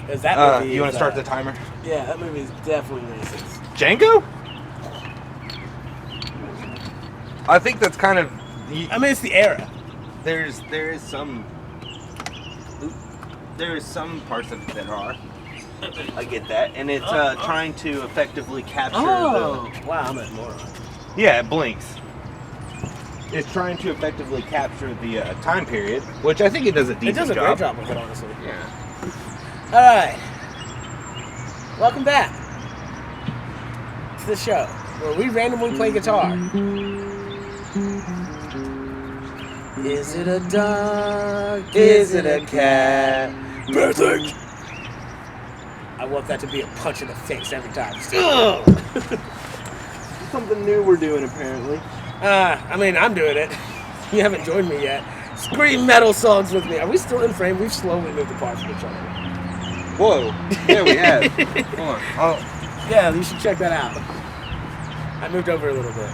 Because that movie You want is, to start the timer? Yeah, that movie is definitely racist. Django? I think that's kind of... I mean, it's the era. There is some parts of it that are. I get that, and it's trying to effectively capture Wow, I'm a moron. Yeah, it blinks. It's trying to effectively capture the time period, which I think it does a decent job. It does a great job of it, honestly. Yeah. All right. Welcome back to the show where we randomly play guitar. Is it a dog? Is it a cat? Perfect. I want that to be a punch in the face every time. Something new we're doing, apparently. I mean, I'm doing it. You haven't joined me yet. Scream metal songs with me. Are we still in frame? We've slowly moved apart from each other. Whoa. Yeah, we have. Hold on. Oh. Yeah, you should check that out. I moved over a little bit.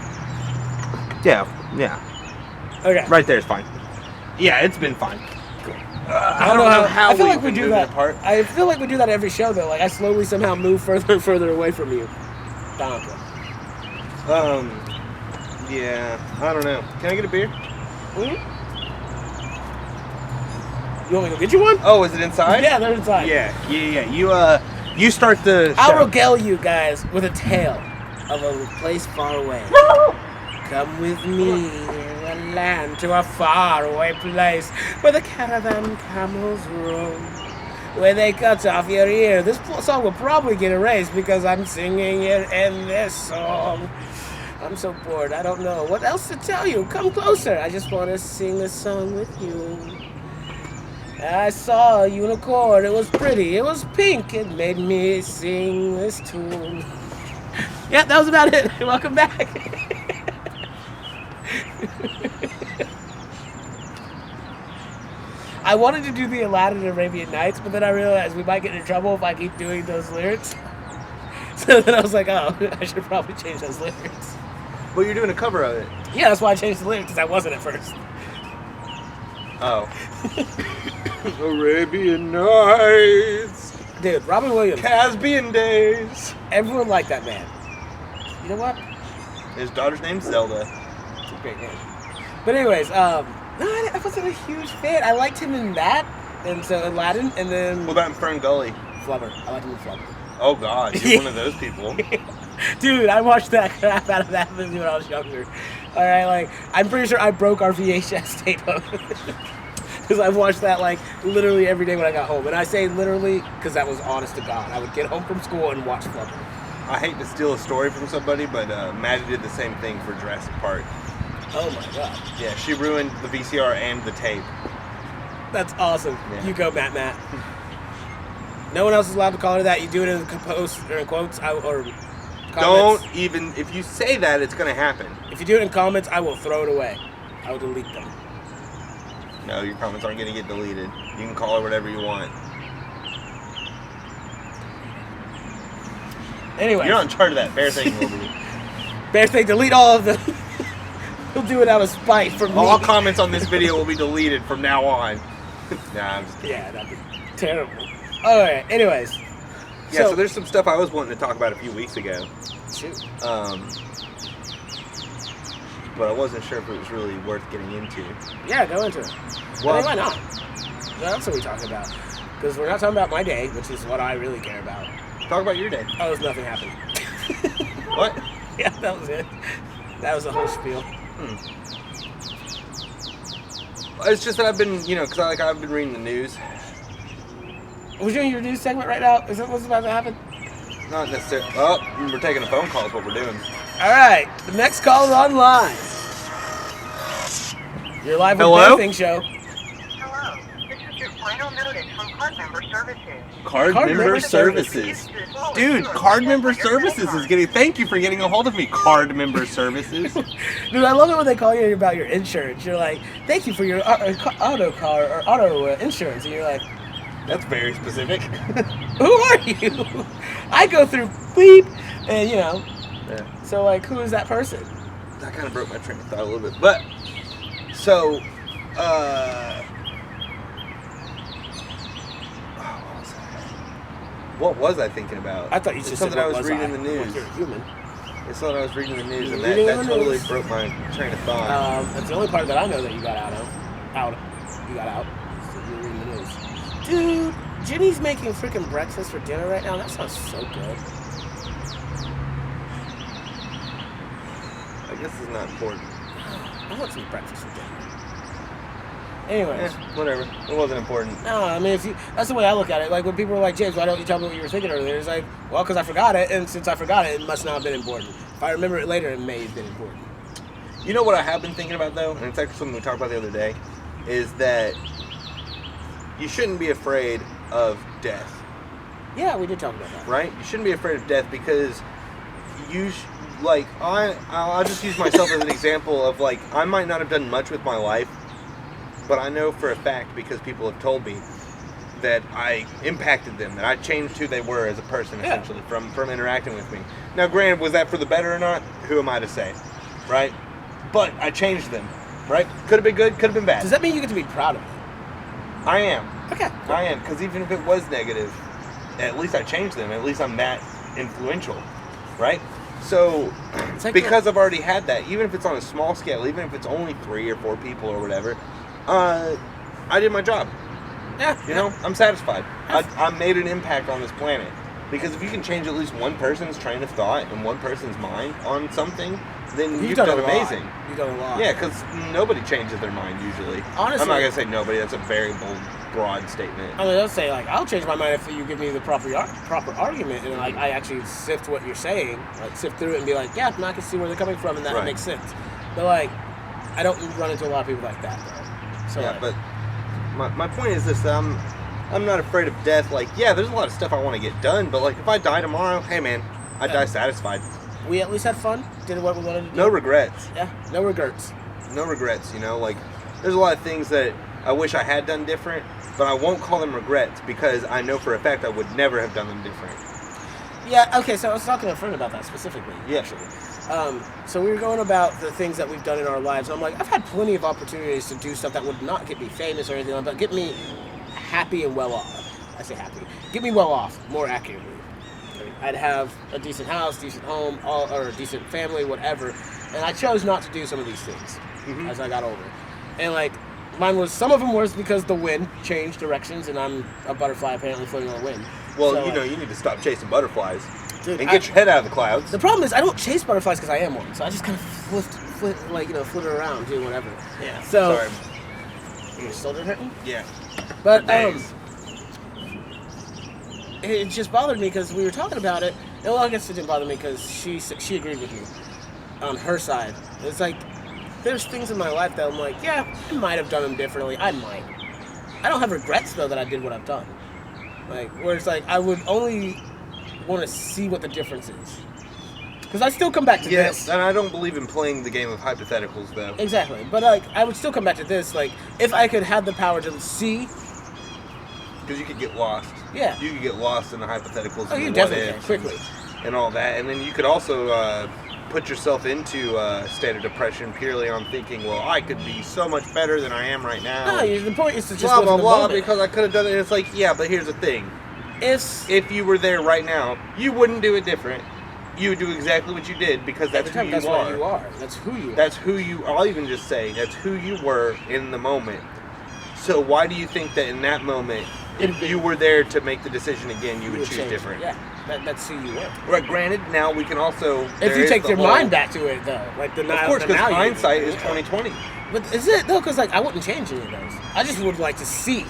Yeah. Okay. Right there is fine. Yeah, it's been fine. Cool. I don't know how I feel we've like we been do moving that. apart. I feel like we do that every show, though. Like, I slowly somehow move further and further away from you. Donka. Yeah. I don't know. Can I get a beer? Hmm? You want me to go get you one? Oh, is it inside? Yeah, they're inside. Yeah. You start the show. I'll regale you guys with a tale of a place far away. Come with me, a land to a faraway place where the caravan camels roam, where they cut off your ear. This song will probably get erased because I'm singing it in this song. I'm so bored, I don't know what else to tell you. Come closer, I just want to sing this song with you. I saw a unicorn, it was pretty, it was pink, it made me sing this tune. Yeah, that was about it. Welcome back. I wanted to do the Aladdin Arabian Nights, but then I realized we might get in trouble if I keep doing those lyrics. So then I was like, oh, I should probably change those lyrics. Well, you're doing a cover of it. Yeah, that's why I changed the lyrics, because I wasn't at first. Oh. Arabian Nights. Dude, Robin Williams. Caspian Days. Everyone liked that man. You know what? His daughter's name's Zelda. It's a great name. But anyways, no, I wasn't a huge fan. I liked him in that, and so Aladdin, and then... What about in Fern Gully? Flubber. I liked him in Flubber. Oh, God. You're one of those people. Dude, I watched that crap out of that movie when I was younger. Alright, like, I'm pretty sure I broke our VHS tape of it. Because I've watched that, like, literally every day when I got home. And I say literally because that was honest to God. I would get home from school and watch Flubber. I hate to steal a story from somebody, but Maddie did the same thing for Jurassic Park. Oh my God. Yeah, she ruined the VCR and the tape. That's awesome. Yeah. You go, Matt. No one else is allowed to call her that. You do it in posts or in quotes or comments. Don't even, if you say that, it's going to happen. If you do it in comments, I will throw it away. I will delete them. No, your comments aren't going to get deleted. You can call her whatever you want. Anyway. You're not in charge of that. Bear thing will be. Bear thing, delete all of them. He'll do it out of spite for me. All comments on this video will be deleted from now on. Nah, I'm just kidding. Yeah, that'd be terrible. Alright, anyways. Yeah, so there's some stuff I was wanting to talk about a few weeks ago. Shoot. But I wasn't sure if it was really worth getting into. Yeah, go into it. Well, I mean, why not? That's what we talk about. Because we're not talking about my day, which is what I really care about. Talk about your day. Oh, there's nothing happened. What? Yeah, that was it. That was the whole spiel. It's just that I've been, because I've been reading the news. Was you doing your news segment right now? Is that what's about to happen? Not necessarily. Oh, we're taking a phone call is what we're doing. All right, the next call is online. You're live with Hello? the Thing Show. Hello, this is your final notice from Card Member Services. Card member services. Dude, card member services is getting. Thank you for getting a hold of me, card member services. Dude, I love it when they call you about your insurance. You're like, thank you for your auto car or auto insurance. And you're like, That's very specific. who are you? I go through beep, and Yeah. So, like, who is that person? That kind of broke my train of thought a little bit. But, so, what was that? What was I thinking about? I thought you It's just said something I what was reading in the Like news. you're a human. It's something I was reading in the news, and Reading that in the totally news. broke my train of thought. That's the only part that I know that you got out. You got out. So you were reading the news. Dude, Jenny's making freaking breakfast for dinner right now. That sounds so good. I guess it's not important. I want some breakfast for dinner. Anyways. Whatever. It wasn't important. No, I mean, that's the way I look at it. Like, when people are like, James, why don't you tell me what you were thinking earlier? It's like, well, because I forgot it, and since I forgot it, it must not have been important. If I remember it later, it may have been important. You know what I have been thinking about, though? And it's actually something we talked about the other day, is that you shouldn't be afraid of death, Yeah, we did talk about that. right? You shouldn't be afraid of death because I'll just use myself as an example of, like, I might not have done much with my life, but I know for a fact, because people have told me, that I impacted them, that I changed who they were as a person, Yeah. essentially, from interacting with me. Now, granted, was that for the better or not? Who am I to say, right? But I changed them, right? Could have been good, could have been bad. Does that mean you get to be proud of it? I am. Okay. I am, because even if it was negative, at least I changed them. At least I'm that influential, right? So, It's like because I've already had that, even if it's on a small scale, even if it's only 3 or 4 people or whatever, I did my job. Yeah. You know, I'm satisfied. I made an impact on this planet. Because if you can change at least one person's train of thought and one person's mind on something, then you've done a lot. amazing. You've done a lot. Yeah, because nobody changes their mind usually. Honestly- I'm not going to say nobody. That's a very bold, broad statement. I mean, let's say, like, I'll change my mind if you give me the proper argument, and, like, I actually sift what you're saying, like, sift through it and be like, yeah, I can see where they're coming from, and that Right. makes sense. But, like, I don't run into a lot of people like that, though. So, Yeah, like, but my point is this: I'm not afraid of death. Like, yeah, there's a lot of stuff I want to get done, but like, if I die tomorrow, hey man, I die satisfied. we at least had fun, did what we wanted to do. No regrets. Yeah, no regrets. No regrets. You know, like, there's a lot of things that I wish I had done different, but I won't call them regrets because I know for a fact I would never have done them different. Yeah, okay, so I was talking to a friend about that specifically, Yeah. actually. So we were going about the things that we've done in our lives. And I'm like, I've had plenty of opportunities to do stuff that would not get me famous or anything like that, but get me happy and well off. I say happy. Get me well off, more accurately. I'd have a decent house, decent home, or a decent family, whatever. And I chose not to do some of these things as I got older. And like, mine was, some of them was because the wind changed directions and I'm a butterfly apparently floating on the wind. Well, So, you know, you need to stop chasing butterflies dude, and get your head out of the clouds. The problem is I don't chase butterflies because I am one, so I just kind of flit around, doing whatever. Yeah. So, Sorry. your shoulder hurting? Yeah. But Days. it just bothered me because we were talking about it. And well, I guess it didn't bother me because she agreed with me on her side. It's like there's things in my life that I'm like, yeah, I might have done them differently. I might. I don't have regrets though that I did what I've done. Like where it's like I would only want to see what the difference is. Because I still come back to Yes, this. and I don't believe in playing the game of hypotheticals, though. Exactly. But like I would still come back to this. Like if I could have the power to see. Because you could get lost. Yeah. You could get lost in the hypotheticals Oh, and you the what definitely can, ifs quickly. and all that. And then you could also put yourself into a state of depression purely on thinking, well, I could be so much better than I am right now. No, the point is to just blah, live blah, in the blah, moment. because I could have done it. And it's like, yeah, but here's the thing. If you were there right now, you wouldn't do it different. You would do exactly what you did because that's who you that's are. what you are. That's who you are. That's who you, I'll even just say, that's who you were in the moment. So why do you think that in that moment, if you were there to make the decision again, you would choose change. different? Yeah, that's who you were. Right, granted, now we can also... If you take your mind back to it, though, like the Of course, the because now you- hindsight is yeah. 2020. But is it though? Because like I wouldn't change any of those. I just would like to see.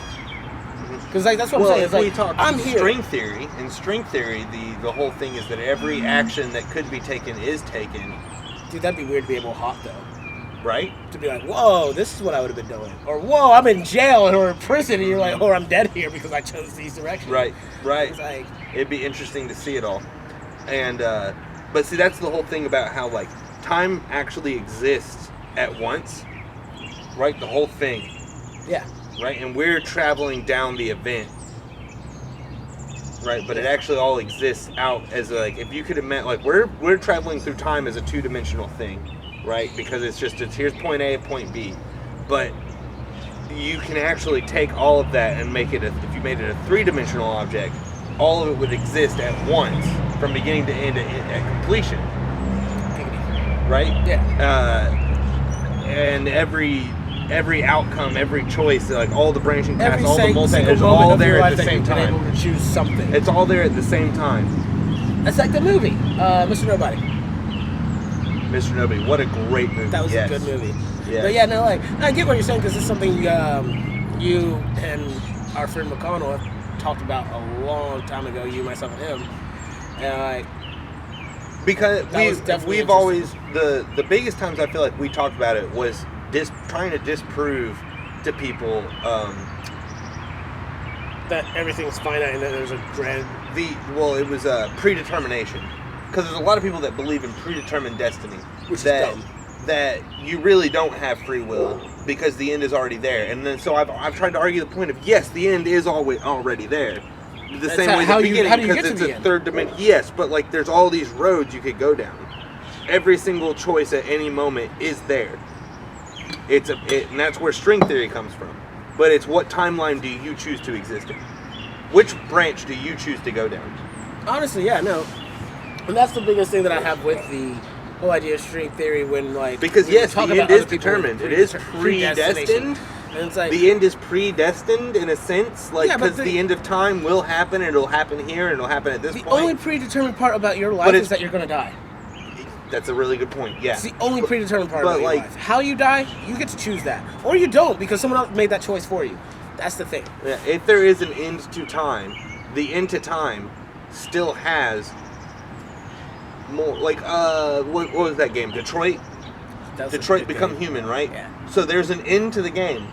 Because like that's what Well, I'm saying. if It's we like talk I'm here. string theory, in string theory, the whole thing is that every action that could be taken is taken, Dude, that'd be weird to be able to hop though. right? To be like, whoa, this is what I would have been doing, or whoa, I'm in jail or in prison, and you're like, oh, I'm dead here because I chose these directions. Right, right. It's like, It'd be interesting to see it all. And, but see, that's the whole thing about how, like, time actually exists at once, right? The whole thing, yeah, right? And we're traveling down the event, right? But it actually all exists out as, like, if you could imagine, like, we're traveling through time as a two-dimensional thing, right? Because it's here's point A, point B. But you can actually take all of that and make it, if you made it a three-dimensional object, all of it would exist at once, from beginning to end at completion, right? Yeah. And every outcome, every choice, like all the branching paths, Every all the multi, single it's moment all of your there life at the that same you've been time. able to choose something. It's all there at the same time. That's like the movie, Mr. Nobody. Mr. Nobody, what a great movie. That was Yes. a good movie. Yes. But yeah, no, like, I get what you're saying because it's something you and our friend McConnell have talked about a long time ago, you, myself, and him. And like, Because That was definitely we've always, the biggest times I feel like we talked about it was trying to disprove to people that everything's finite and that there's a grand. it was predetermination. Because there's a lot of people that believe in predetermined destiny. Which is that, dumb. That you really don't have free will because the end is already there. And then so I've tried to argue the point of, yes, the end is already there. The That's same how- way how the you- beginning, how do you because get to it's the a end? third dimension. Yes, but like there's all these roads you could go down. Every single choice at any moment is there. And that's where string theory comes from. But it's what timeline do you choose to exist in? Which branch do you choose to go down? Honestly, yeah, no. And that's the biggest thing that I have with the whole idea of string theory when, like... Because when we yes, the talk end about is other people with determined. It is predestination. predestined. And it's like... The end is predestined in a sense, like Yeah, but because the end of time will happen, and it'll happen here, and it'll happen at this the point. only predetermined part about your life But is it's- that you're going to die. That's a really good point. Yeah, It's the only predetermined part but, about your like- life. How you die, you get to choose that. Or you don't, because someone else made that choice for you. That's the thing. Yeah, if there is an end to time, the end to time still has more. Like, what was that game? Detroit. That's a Detroit good Become game. Human, right? Yeah. So there's an end to the game,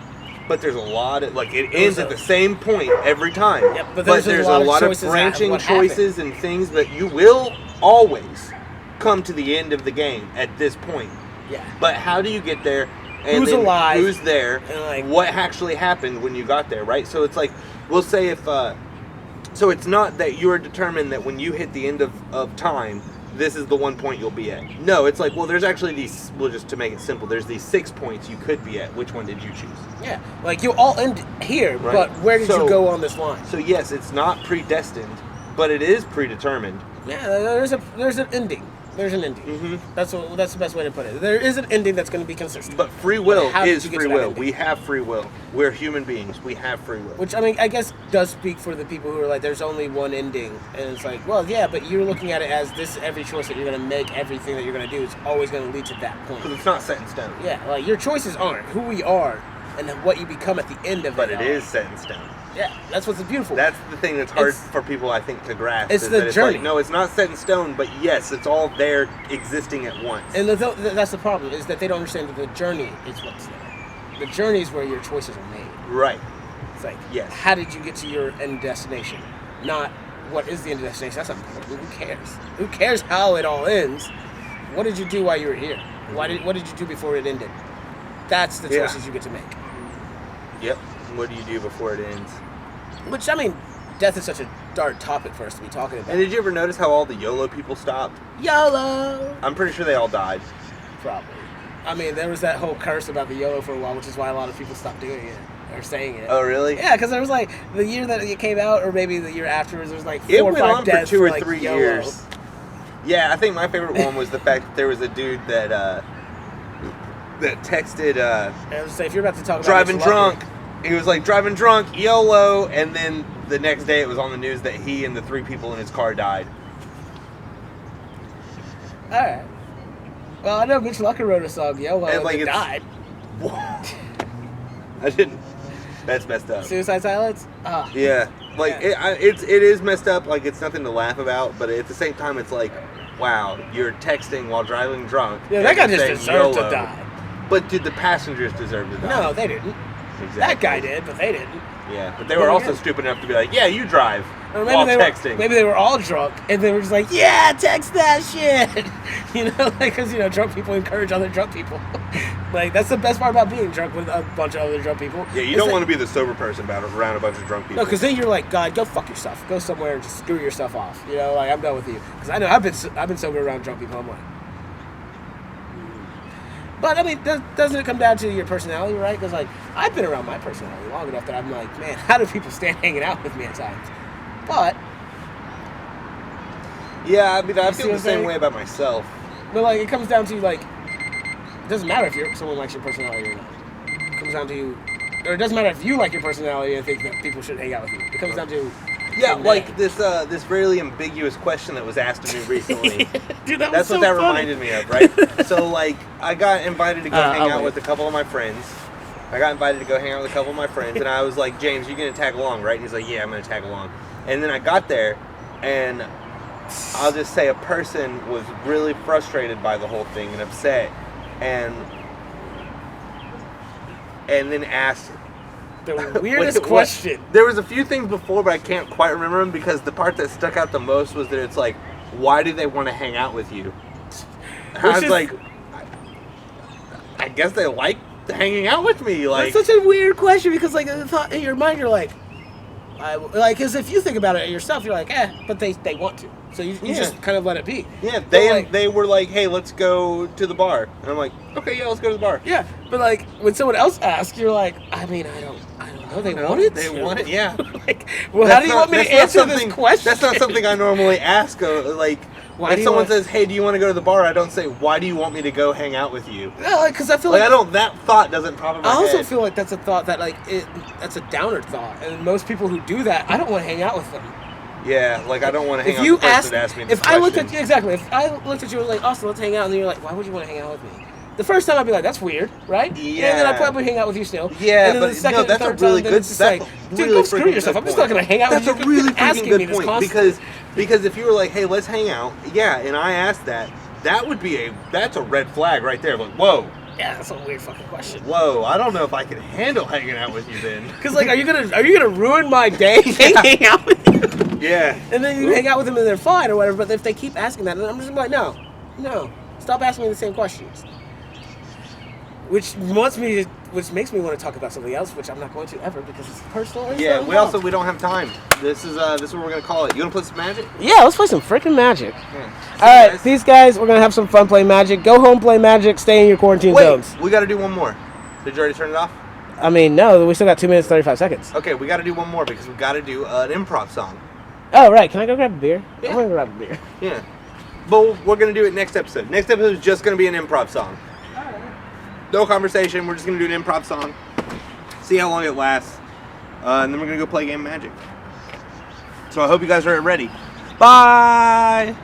but there's a lot of it ends a- at the same point every time. Yep, but there's a lot of choices that- branching what choices and things that you will always come to the end of the game at this point. Yeah. But how do you get there? And Who's then alive? Who's there? And, like- what actually happened when you got there, right? So it's like, we'll say if, so it's not that you're determined that when you hit the end of time, this is the one point you'll be at. No, it's like, well, there's actually these, well, just to make it simple, there's these 6 points you could be at. Which one did you choose? Yeah. Like, you all end here, Right. but where did So- you go on this line? So yes, it's not predestined, but it is predetermined. Yeah, there's an ending. There's an ending. Mhm. That's the best way to put it. There is an ending that's going to be consistent. But free will how did is you get free to that will. ending? We have free will. We're human beings. We have free will. Which, I mean, I guess does speak for the people who are like, there's only one ending. And it's like, well, yeah, but you're looking at it as this, every choice that you're going to make, everything that you're going to do is always going to lead to that point. Because it's not set in stone. Yeah, like, your choices aren't who we are and what you become at the end of But it. it is set in stone. Yeah, that's what's beautiful. That's the thing that's hard It's- for people, I think, to grasp. it's is the that journey. Like, no, it's not set in stone, but yes, it's all there existing at once. And that's the problem, is that they don't understand that the journey is what's there. The journey is where your choices are made. Right. It's like, Yes. how did you get to your end destination? Not what is the end destination. That's not important. Who cares? Who cares how it all ends? What did you do while you were here? What did you do before it ended? That's the Yeah. choices you get to make. Yep. What do you do before it ends? Which, I mean, death is such a dark topic for us to be talking about. And did you ever notice how all the YOLO people stopped? YOLO! I'm pretty sure they all died. Probably. I mean, there was that whole curse about the YOLO for a while, which is why a lot of people stopped doing it. Or saying it. Oh, really? Yeah, because there was like, the year that it came out, or maybe the year afterwards, there was like 4 It or went 5 on for deaths 2 or like, 3 YOLO. years. Yeah, I think my favorite one was the fact that there was a dude that texted And I was say, if you're about to talk about driving Mitch Lucker- drunk. He was like driving drunk, YOLO, and then the next day it was on the news that he and the 3 people in his car died. All right. Well, I know Mitch Lucker wrote a song, YOLO, And, and like, they it's- died. I didn't. That's messed up. Suicide Silence? Ah. Yeah, like Yeah. it is messed up. Like it's nothing to laugh about, but at the same time, it's like, wow, you're texting while driving drunk. Yeah, that and guy you're just saying deserved to YOLO. die. But did the passengers deserve to die? No, they didn't. Exactly. That guy did, but they didn't. Yeah, but they were also stupid enough to be like, yeah, you drive Or while maybe texting. Maybe they were all drunk, and they were just like, yeah, text that shit. You know, like, because, you know, drunk people encourage other drunk people. Like, that's the best part about being drunk with a bunch of other drunk people. Yeah, you don't want to be the sober person around a bunch of drunk people. No, because then you're like, God, go fuck yourself. Go somewhere and just screw yourself off. You know, like, I'm done with you. Because I know I've been sober around drunk people. I'm like, but I mean, doesn't it come down to your personality, right? Because like, I've been around my personality long enough that I'm like, man, how do people stand hanging out with me at times? But Yeah, I mean, I You see feel what the I'm same saying? way about myself. But like, it comes down to like, it doesn't matter if someone likes your personality or not. It comes down to, or it doesn't matter if you like your personality and think that people should hang out with you. It comes down to. Yeah, and like this really ambiguous question that was asked of me recently. Dude, that That's was what that so funny. reminded me of, right? So like, I got invited to go hang I'll out wait. with a couple of my friends. And I was like, James, you gonna tag along, right? And he's like, yeah, I'm gonna tag along. And then I got there, and I'll just say a person was really frustrated by the whole thing and upset, and then asked The weirdest what- question. There was a few things before, but I can't quite remember them because the part that stuck out the most was that it's like, why do they want to hang out with you? And I Which was is- like, I guess they like hanging out with me. Like, That's such a weird question because, like, the thought in your mind, you're like, because if you think about it yourself, you're like, but they want to, so you Yeah. just kind of let it be. yeah, But, they like, they were like, hey, let's go to the bar, and I'm like, okay, yeah, let's go to the bar. yeah, but like when someone else asks, you're like, I mean, I don't know. They want it. They want it, yeah. Like, well, how do you want me to answer this question? That's not something I normally ask. Like, Why do if you someone want- says, "Hey, do you want to go to the bar?" I don't say, "Why do you want me to go hang out with you?" Yeah, because I feel Like, like I don't. That thought doesn't pop in my I also head. feel like that's a thought that that's a downer thought, and most people who do that, I don't want to hang out with them. Yeah, like I don't want to hang If out you with the person asked, that asked me this if I looked at question. you exactly, if I looked at you and was like, Austin, let's hang out, and then you're like, why would you want to hang out with me? The first time I'd be like, that's weird, right? Yeah. And then I'd probably hang out with you still. Yeah, and then but the second, no, that's and a third really time, then good. it's just That's like, a dude, really go screw freaking yourself. good I'm just point. not gonna hang out That's with you. a really You're asking freaking me good this point constantly. because if you were like, hey, let's hang out, yeah, and I asked that, that's a red flag right there. Like, whoa, Yeah, that's a weird fucking question. whoa, I don't know if I can handle hanging out with you then. Because like, are you gonna ruin my day hanging out with you? Yeah. And then you hang out with them and they're fine or whatever. But if they keep asking that, then I'm just gonna be like, no, stop asking me the same questions. Which makes me want to talk about something else, which I'm not going to ever because it's personal. and Yeah, stuff. we don't have time. This is what we're gonna call it. You wanna play some Magic? Yeah, let's play some freaking Magic. Yeah. All right, peace, guys. We're gonna have some fun playing Magic. Go home, play Magic. Stay in your quarantine Wait, zones. we gotta do one more. Did you already turn it off? I mean, no, we still got 2 minutes 35 seconds. Okay, we gotta do one more because we gotta do an improv song. Oh, right. Can I go grab a beer? Yeah. I'm gonna grab a beer. Yeah. But we're gonna do it next episode. Next episode is just gonna be an improv song. No conversation. We're just gonna do an improv song. See how long it lasts, and then we're gonna go play a game of Magic. So I hope you guys are ready. Bye.